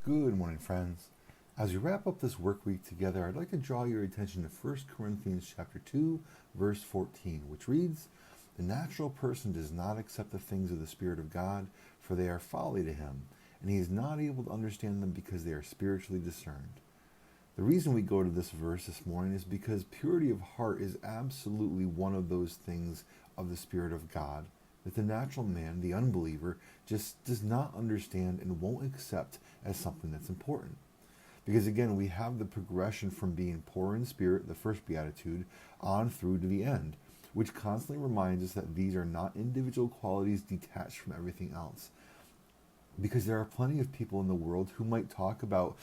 Good morning, friends. As we wrap up this work week together, I'd like to draw your attention to 1 Corinthians chapter 2, verse 14, which reads, "The natural person does not accept the things of the Spirit of God, for they are folly to him, and he is not able to understand them because they are spiritually discerned." The reason we go to this verse this morning is because purity of heart is absolutely one of those things of the Spirit of God that the natural man, the unbeliever, just does not understand and won't accept as something that's important. Because again, we have the progression from being poor in spirit, the first beatitude, on through to the end, which constantly reminds us that these are not individual qualities detached from everything else. Because there are plenty of people in the world who might talk about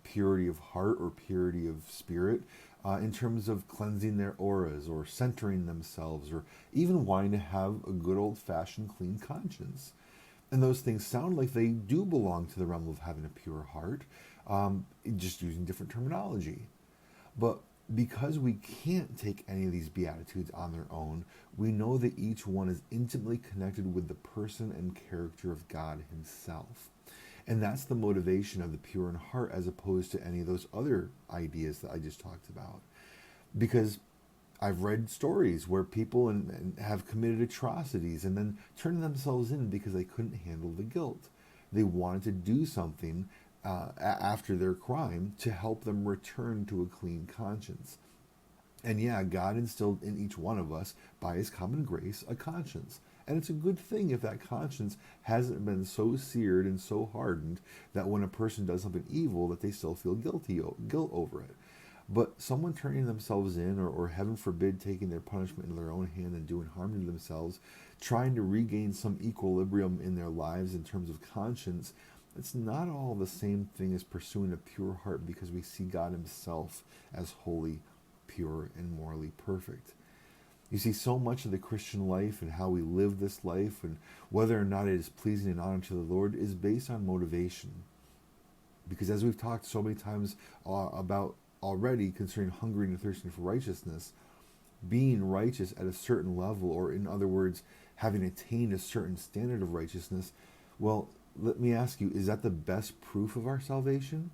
purity of heart or purity of spirit in terms of cleansing their auras or centering themselves or even wanting to have a good old fashioned clean conscience. And those things sound like they do belong to the realm of having a pure heart, just using different terminology. But because we can't take any of these beatitudes on their own, we know that each one is intimately connected with the person and character of God Himself. And that's the motivation of the pure in heart as opposed to any of those other ideas that I just talked about. Because I've read stories where people and have committed atrocities and then turned themselves in because they couldn't handle the guilt. They wanted to do something after their crime to help them return to a clean conscience. And yeah, God instilled in each one of us, by His common grace, a conscience. And it's a good thing if that conscience hasn't been so seared and so hardened that when a person does something evil that they still feel guilt over it. But someone turning themselves in, or heaven forbid, taking their punishment in their own hand and doing harm to themselves, trying to regain some equilibrium in their lives in terms of conscience, it's not all the same thing as pursuing a pure heart because we see God Himself as holy, pure, and morally perfect. You see, so much of the Christian life and how we live this life and whether or not it is pleasing and honor to the Lord is based on motivation. Because as we've talked so many times about already concerning hungering and thirsting for righteousness, being righteous at a certain level, or in other words, having attained a certain standard of righteousness, well, let me ask you, is that the best proof of our salvation?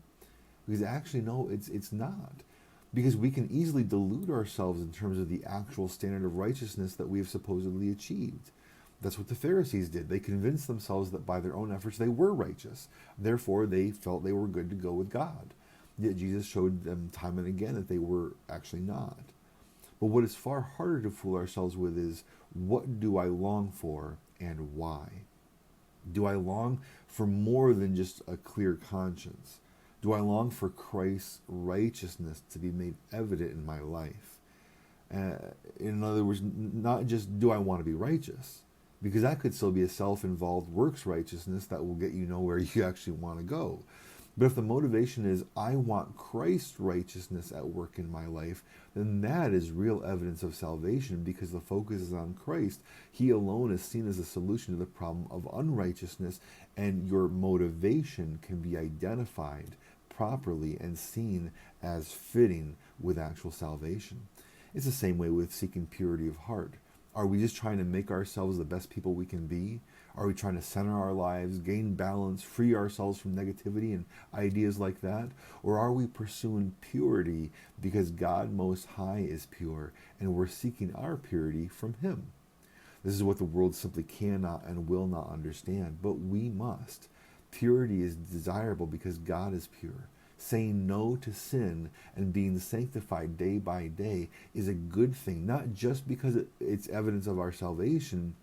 Because actually, no, it's not. Because we can easily delude ourselves in terms of the actual standard of righteousness that we have supposedly achieved. That's what the Pharisees did. They convinced themselves that by their own efforts they were righteous. Therefore, they felt they were good to go with God. Yet Jesus showed them time and again that they were actually not. But what is far harder to fool ourselves with is, what do I long for and why? Do I long for more than just a clear conscience? Do I long for Christ's righteousness to be made evident in my life? In other words, not just do I want to be righteous, because that could still be a self-involved works righteousness that will get you nowhere you actually want to go. But if the motivation is, I want Christ's righteousness at work in my life, then that is real evidence of salvation because the focus is on Christ. He alone is seen as a solution to the problem of unrighteousness, and your motivation can be identified properly and seen as fitting with actual salvation. It's the same way with seeking purity of heart. Are we just trying to make ourselves the best people we can be? Are we trying to center our lives, gain balance, free ourselves from negativity and ideas like that? Or are we pursuing purity because God Most High is pure and we're seeking our purity from Him? This is what the world simply cannot and will not understand, but we must. Purity is desirable because God is pure. Saying no to sin and being sanctified day by day is a good thing, not just because it's evidence of our salvation,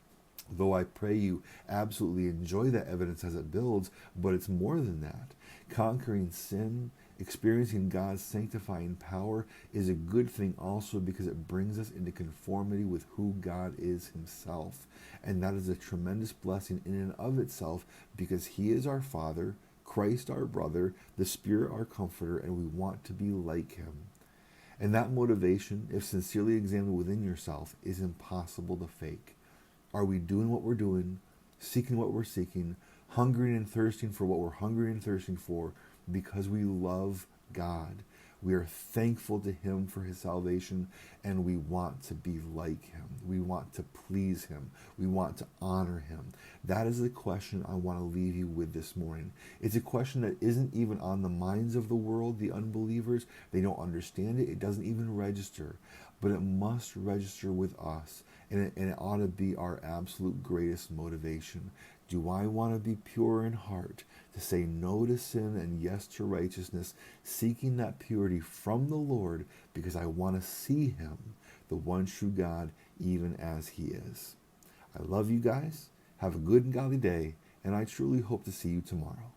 though I pray you absolutely enjoy that evidence as it builds, but it's more than that. Conquering sin, experiencing God's sanctifying power is a good thing also because it brings us into conformity with who God is Himself. And that is a tremendous blessing in and of itself because He is our Father, Christ our brother, the Spirit our comforter, and we want to be like Him. And that motivation, if sincerely examined within yourself, is impossible to fake. Are we doing what we're doing, seeking what we're seeking, hungering and thirsting for what we're hungering and thirsting for because we love God? We are thankful to him for his salvation, and we want to be like him. We want to please him. We want to honor him. That is the question I want to leave you with this morning. It's a question that isn't even on the minds of the world, the unbelievers. They don't understand it. It doesn't even register. But it must register with us, and it ought to be our absolute greatest motivation. Do I want to be pure in heart, to say no to sin and yes to righteousness, seeking that purity from the Lord because I want to see him, the one true God, even as he is? I love you guys. Have a good and godly day, and I truly hope to see you tomorrow.